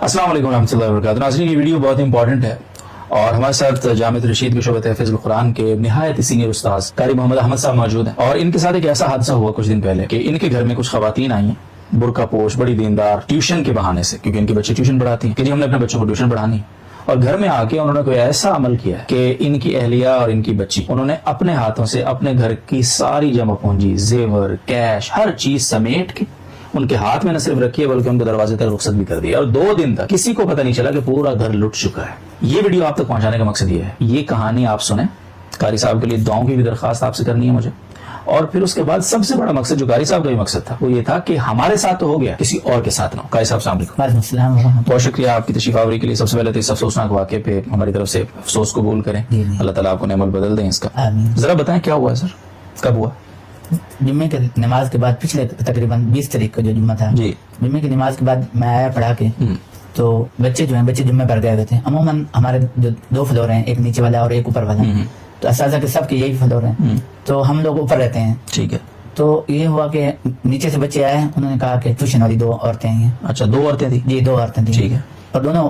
अस्सलाम वालेकुम रहमतुल्लाहि व बरकातहू। नाज़रीन, ये वीडियो बहुत इंपॉर्टेंट है और हमारे साथ जामिया रशीद के शोबत हिफ्ज़ुल कुरान के निहायत सीनियर उस्ताद कारी मोहम्मद अहमद साहब मौजूद हैं और इनके साथ एक ऐसा हादसा हुआ कुछ दिन पहले कि इनके घर में कुछ खवातीन आई हैं, बुरका पोश, बड़ी दीनदार, ट्यूशन के बहाने से, क्योंकि इनके बच्चे ट्यूशन पढ़ाती हैं कि जी हमने अपने बच्चों को ट्यूशन पढ़ानी है। और घर में आके उन्होंने कोई ऐसा अमल किया कि इनकी अहलिया और इनकी बच्ची, उन्होंने अपने हाथों से अपने घर की सारी जमा पूंजी, जेवर, कैश, हर चीज समेट के उनके हाथ में न सिर्फ रखी है बल्कि उनके दरवाजे तक रुखसत भी कर दी और 2 दिन तक किसी को पता नहीं चला कि पूरा घर लुट चुका है। ये वीडियो आप तक पहुंचाने का मकसद ये है, ये कहानी आप सुने। कारी साहब के लिए दुआओं की भी दरखास्त आपसे करनी है मुझे, और फिर उसके बाद सबसे बड़ा मकसद जो कारी साहब का भी मकसद था वो ये था कि हमारे साथ तो हो गया, किसी और के साथ ना हो। कारी साहब अस्सलाम वालेकुम, बहुत शुक्रिया आपकी तशरीफ आवरी के लिए। सबसे पहले तो इस अफसोसनाक वाक़े पे हमारी तरफ से अफसोस कबूल करें, अल्लाह ताला आपको नेमत बदल दें इसका। जरा बताएं क्या हुआ सर, कब हुआ? जुम्मे के नमाज के बाद पिछले तकरीबन 20 तारीख का जो जुम्मा था जी, जुम्मे की नमाज के बाद मैं आया पढ़ा के, तो बच्चे जो हैं बच्चे जुम्मे पर गए हुए थे। अमूमन हमारे जो 2 फ्लोर हैं, एक नीचे वाला और एक ऊपर वाला, तो असाज़ा के सबके यही फ्लोर हैं, तो हम लोग ऊपर रहते हैं। ठीक है। तो ये हुआ कि नीचे से बच्चे आए, उन्होंने कहा कि ट्यूशन वाली 2 औरतें हैं। अच्छा, 2 औरतें थी? जी, 2 औरतें थी। ठीक है। और दोनों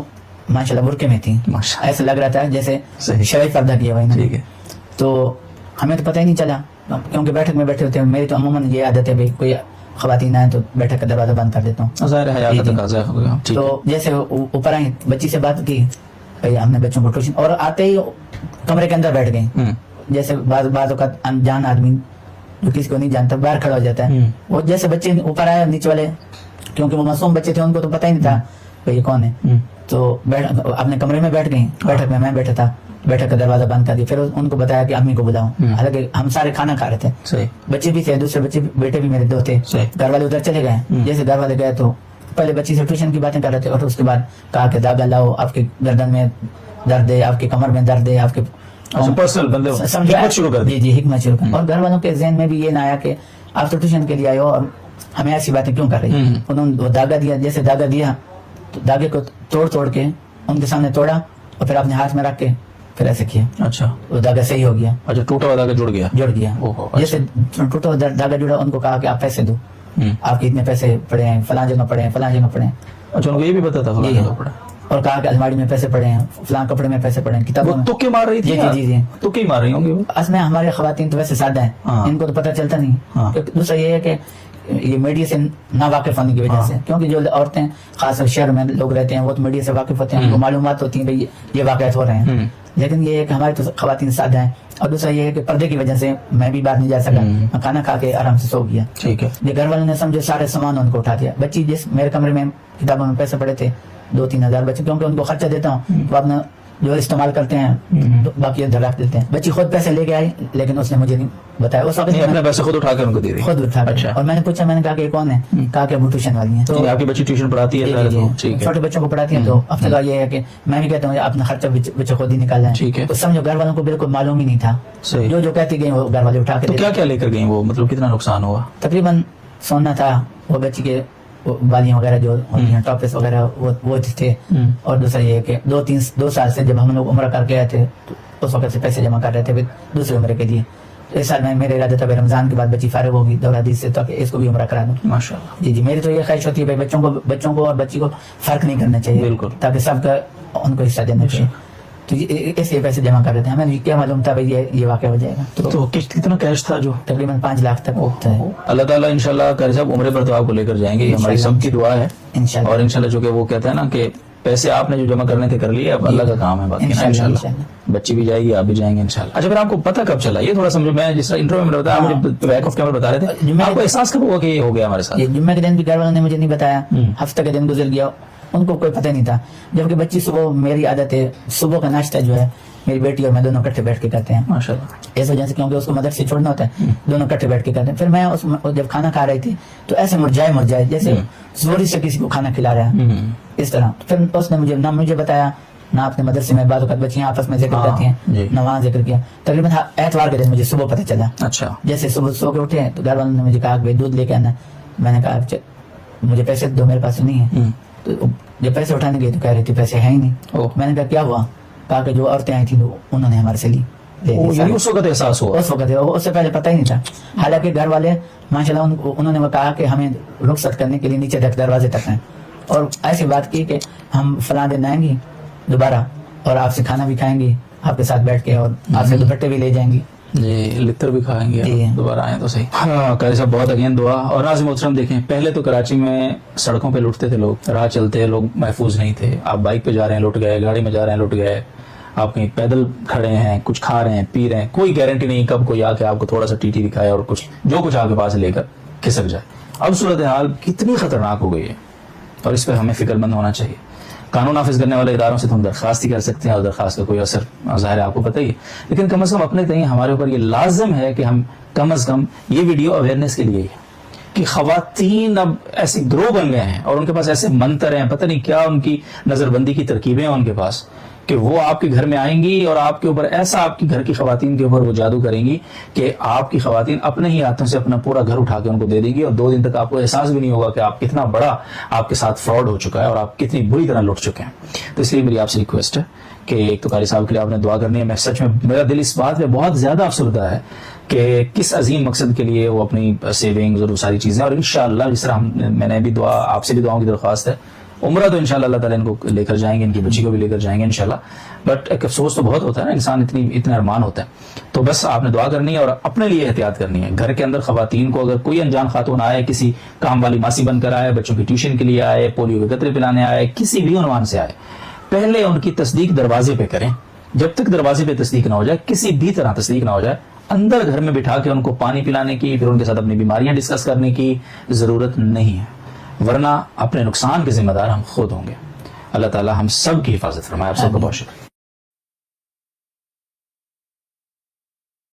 माशाल्लाह बुरके में थी, ऐसा लग रहा था जैसे शरई पर्दा किया हुआ। ठीक है। तो हमें तो पता ही नहीं चला क्योंकि बैठक में बैठे होते हैं। मेरी तो अमूमन ये आदत है भाई, कोई खवातीन आए तो बैठक का दरवाजा बंद कर देता हूँ। तो जैसे ऊपर आई, बच्ची से बात की, भाई हमने बच्चों को ट्यूशन, और आते ही कमरे के अंदर बैठ गए। जैसे बाज़ का अनजान आदमी जो किसी को नहीं जानता बाहर खड़ा हो जाता है, वो जैसे बच्चे ऊपर आए नीचे वाले, क्योंकि वो मासूम बच्चे थे, उनको तो पता ही नहीं था भाई ये कौन है। तो अपने कमरे में बैठ गई। बैठक में मैं बैठा था, बैठक का दरवाजा बंद कर दिया। फिर उनको बताया कि अम्मी को बुलाओ। हालांकि हम सारे खाना खा रहे थे, बच्चे भी थे, दूसरे बच्चे बेटे भी मेरे 2 थे। घर वाले उधर चले गए। जैसे घर वाले गए तो पहले बच्ची से ट्यूशन की बातें कर रहे थे, और उसके बाद कहा कि दागा लाओ, आपके गर्दन में दर्द है, आपकी कमर में दर्द है, आपके पर्सनल बंदे हिकमत शुरू कर दी। जी, हिकमत शुरू कर। और घर वालों के ज़हन में भी ये ना आया कि आप तो ट्यूशन के लिए आए हो और हमें ऐसी बातें क्यों कर रही है। उन्होंने वो दागा दिया। जैसे दागा दिया तो दागे को तोड़ के उनके सामने तोड़ा और फिर अपने हाथ में रख के फिर ऐसे किया। अच्छा, वो धागा सही हो गया। अच्छा, टूटा हुआ धागा जुड़ गया। जैसे टूटा हुआ धागा जुड़ा, उनको कहा कि आप पैसे दो, आपके इतने पैसे पड़े हैं, फलां जगह पड़े हैं, फलां जगह पड़े हैं। अच्छा, उनको ये भी पता था फलां जगह पड़ा, और कहा कि अलमारी में पैसे पड़े हैं, फलां कपड़े में पैसे पड़े हैं, किताबों में। तुक्के मार रही थी? जी, तुक्के मार रही होंगी। असल में हमारे खवातीन तो वैसे सादा है, इनको तो पता चलता नहीं। दूसरा ये है कि ये मीडिया से ना वाकिफ होने की वजह से, क्योंकि जो औरतें खास शहर में लोग रहते हैं वो तो मीडिया से वाकिफ होते हैं, उनको मालूमात होती है भाई ये वाक़यात हो रहे हैं। लेकिन ये है कि हमारी तो खवातीन सादा है। और दूसरा ये है कि पर्दे की वजह से मैं भी बाहर नहीं जा सका, मैं खाना खा के आराम से सो गया। ठीक है। ये घर वालों ने समझे सारे सामान उनको उठा दिया। बच्ची जिस मेरे कमरे में किताबों में पैसे पड़े थे 2-3 हज़ार बच्चे, क्योंकि उनको खर्चा देता हूँ तो अपना जो इस्तेमाल करते हैं तो बाकी इधर रख देते हैं। बच्ची खुद पैसे लेके आई, लेकिन उसने मुझे नहीं बताया। उस वक्त अपने पैसे खुद उठाकर उनको दे दी? खुद उठा। अच्छा। और मैंने पूछा, मैंने कहा कि कौन है? कहा कि वो ट्यूशन वाली है। तो आपकी बच्ची ट्यूशन पढ़ाती है? छोटे बच्चों को पढ़ाती है। तो अब तक ये है कि मैं भी कहता हूँ अपना खर्चा बच्चे खुद ही निकालना है। ठीक है। तो समझो घर वालों को बिल्कुल मालूम ही नहीं था, जो कहती गई वो घर वाले उठा के। क्या क्या लेकर गई वो, मतलब कितना नुकसान हुआ? तकरीबन सोना था, वो बच्ची के बालियां वगैरह जो होती हैं, टॉपेस वगैरह वो थे। और दूसरा ये कि 2 साल से जब हम लोग उम्र करके आए थे तो उस वक्त से पैसे जमा कर रहे थे फिर दूसरी उम्र के लिए। तो इस साल में मेरे इरादा था रमजान के बाद बच्ची फारिग होगी दौरा हदीस से, तो इसको भी उम्र करा दूं। माशाअल्लाह। जी, मेरी तो ये ख्वाहिश होती है भाई बच्चों को और बच्ची को फर्क नहीं करना चाहिए, बिल्कुल, ताकि सबका उनको हिस्सा देना चाहिए। तो ऐसे पैसे जमा कर रहे थे, हमें क्या मालूम था भाई ये वाक़या हो जाएगा। तो कितना कैश था? जो तकरीबन 5 लाख तक होता है। अल्लाह ताला इंशाल्लाह कारी साहब उम्र पर तो आपको लेकर जाएंगे, हमारी सबकी दुआ है इंशाल्लाह। और इंशाल्लाह जो कि वो कहते हैं ना कि पैसे आपने जो जमा करने थे कर लिए, अब अल्लाह का काम है बाकी इंशाल्लाह। बच्ची भी जाएगी, आप भी जाएंगे इंशाल्लाह। अच्छा, फिर आपको पता कब चला ये? थोड़ा समझो, मैं जिस इंटरव्यू में बताया, मुझे बैक ऑफ कैमरा बता रहे थे, आपको एहसास कब हुआ कि ये हो गया हमारे साथ? जुम्मे के दिन भी घर वालों ने मुझे नहीं बताया, हफ्ते के दिन गुजर गया, उनको कोई पता नहीं था। जबकि बच्ची सुबह, मेरी आदत है सुबह का नाश्ता जो है मेरी बेटी और मैं दोनों इकट्ठे बैठ के करते हैं माशाल्लाह। इस वजह से क्योंकि उसको मदद से छोड़ना होता है, दोनों इकट्ठे बैठ के करते हैं। फिर मैं जब खाना खा रही थी तो ऐसे मुरझाए जैसे जोरी से किसी को खाना खिला रहा है, इस तरह। फिर उसने मुझे बताया ना अपने मदरसे में बात बच्चियां आपस में जिक्र करती हैं, ना वहाँ जिक्र किया। तकरीबन एतवार के दिन मुझे सुबह पता चला। अच्छा। जैसे सुबह सो के उठे तो घर वालों ने मुझे कहा कि दूध लेके आना। मैंने कहा मुझे पैसे दो, मेरे पास नहीं है। तो जब पैसे उठाने गए तो कह रही थी पैसे है ही नहीं। मैंने कहा क्या हुआ? कहा कि जो औरतें आई थी उन्होंने हमारे से ली। उस वक्त एहसास हुआ? उस वक्त, उससे पहले पता ही नहीं था। हालांकि घर वाले माशाल्लाह उन्होंने कहा कि हमें रुखसत करने के लिए नीचे तक दरवाजे तक हैं, اور ایسی بات کی کہ ہم فلاں دن آئیں گی دوبارہ اور آپ سے کھانا بھی کھائیں گی آپ کے ساتھ بیٹھ کے اور آپ سے دوپٹے بھی لے جائیں گی جی لطر بھی کھائیں گے جی دوبارہ آئیں تو صحیح. ہاں قاری صاحب بہت اگین دعا. اور ناظرین محترم دیکھیں پہلے تو کراچی میں سڑکوں پہ لٹتے تھے لوگ, راہ چلتے لوگ محفوظ نہیں تھے. آپ بائک پہ جا رہے ہیں لٹ گئے, گاڑی میں جا رہے ہیں لٹ گئے, آپ کہیں پیدل کھڑے ہیں کچھ کھا رہے ہیں پی رہے ہیں, کوئی گارنٹی نہیں کب کوئی آ کے آپ کو تھوڑا سا ٹی ٹی دکھائے اور کچھ جو کچھ آپ کے پاس لے کر کھسک جائے. اب صورتحال کتنی خطرناک ہو گئی ہے اور اس پہ ہمیں فکر مند ہونا چاہیے. قانون نافذ کرنے والے اداروں سے تو ہم درخواست ہی کر سکتے ہیں اور درخواست کا کوئی اثر ظاہر ہے آپ کو پتہ ہی ہے, لیکن کم از کم اپنے تئیں ہمارے اوپر یہ لازم ہے کہ ہم کم از کم یہ ویڈیو اویئرنیس کے لیے ہی ہے کہ خواتین اب ایسے گروہ بن گئے ہیں اور ان کے پاس ایسے منتر ہیں, پتہ نہیں کیا ان کی نظر بندی کی ترکیبیں ہیں ان کے پاس, کہ وہ آپ کے گھر میں آئیں گی اور آپ کے اوپر ایسا آپ کی گھر کی خواتین کے اوپر وہ جادو کریں گی کہ آپ کی خواتین اپنے ہی ہاتھوں سے اپنا پورا گھر اٹھا کے ان کو دے دیں گی, اور 2 دن تک آپ کو احساس بھی نہیں ہوگا کہ آپ کتنا بڑا آپ کے ساتھ فراڈ ہو چکا ہے اور آپ کتنی بری طرح لٹ چکے ہیں. تو اس لیے میری آپ سے ریکویسٹ ہے کہ ایک تو قاری صاحب کے لیے آپ نے دعا کرنی ہے. میں سچ میں میرا دل اس بات پہ بہت زیادہ افسردہ ہے کہ کس عظیم مقصد کے لیے وہ اپنی سیونگز اور وہ ساری چیزیں, اور انشاءاللہ جس طرح میں نے بھی دعا آپ سے بھی دعاؤں کی درخواست ہے, عمرہ تو انشاءاللہ اللہ تعالیٰ ان کو لے کر جائیں گے, ان کی بچی کو بھی لے کر جائیں گے انشاءاللہ. بٹ ایک افسوس تو بہت ہوتا ہے نا, انسان اتنے ارمان ہوتا ہے. تو بس آپ نے دعا کرنی ہے اور اپنے لیے احتیاط کرنی ہے. گھر کے اندر خواتین کو اگر کوئی انجان خاتون آئے, کسی کام والی ماسی بن کر آئے, بچوں کی ٹیوشن کے لیے آئے, پولیو کے قطرے پلانے آئے, کسی بھی عنوان سے آئے, پہلے ان کی تصدیق دروازے پہ کریں. جب تک دروازے پہ تصدیق نہ ہو جائے, کسی بھی طرح تصدیق نہ ہو جائے, اندر گھر میں بٹھا کے ان کو پانی پلانے کی, پھر ان کے ساتھ اپنی بیماریاں ڈسکس کرنے کی ضرورت نہیں ہے, ورنہ اپنے نقصان کے ذمہ دار ہم خود ہوں گے. اللہ تعالیٰ ہم سب کی حفاظت فرمائے. آپ سب کو بہت شکریہ.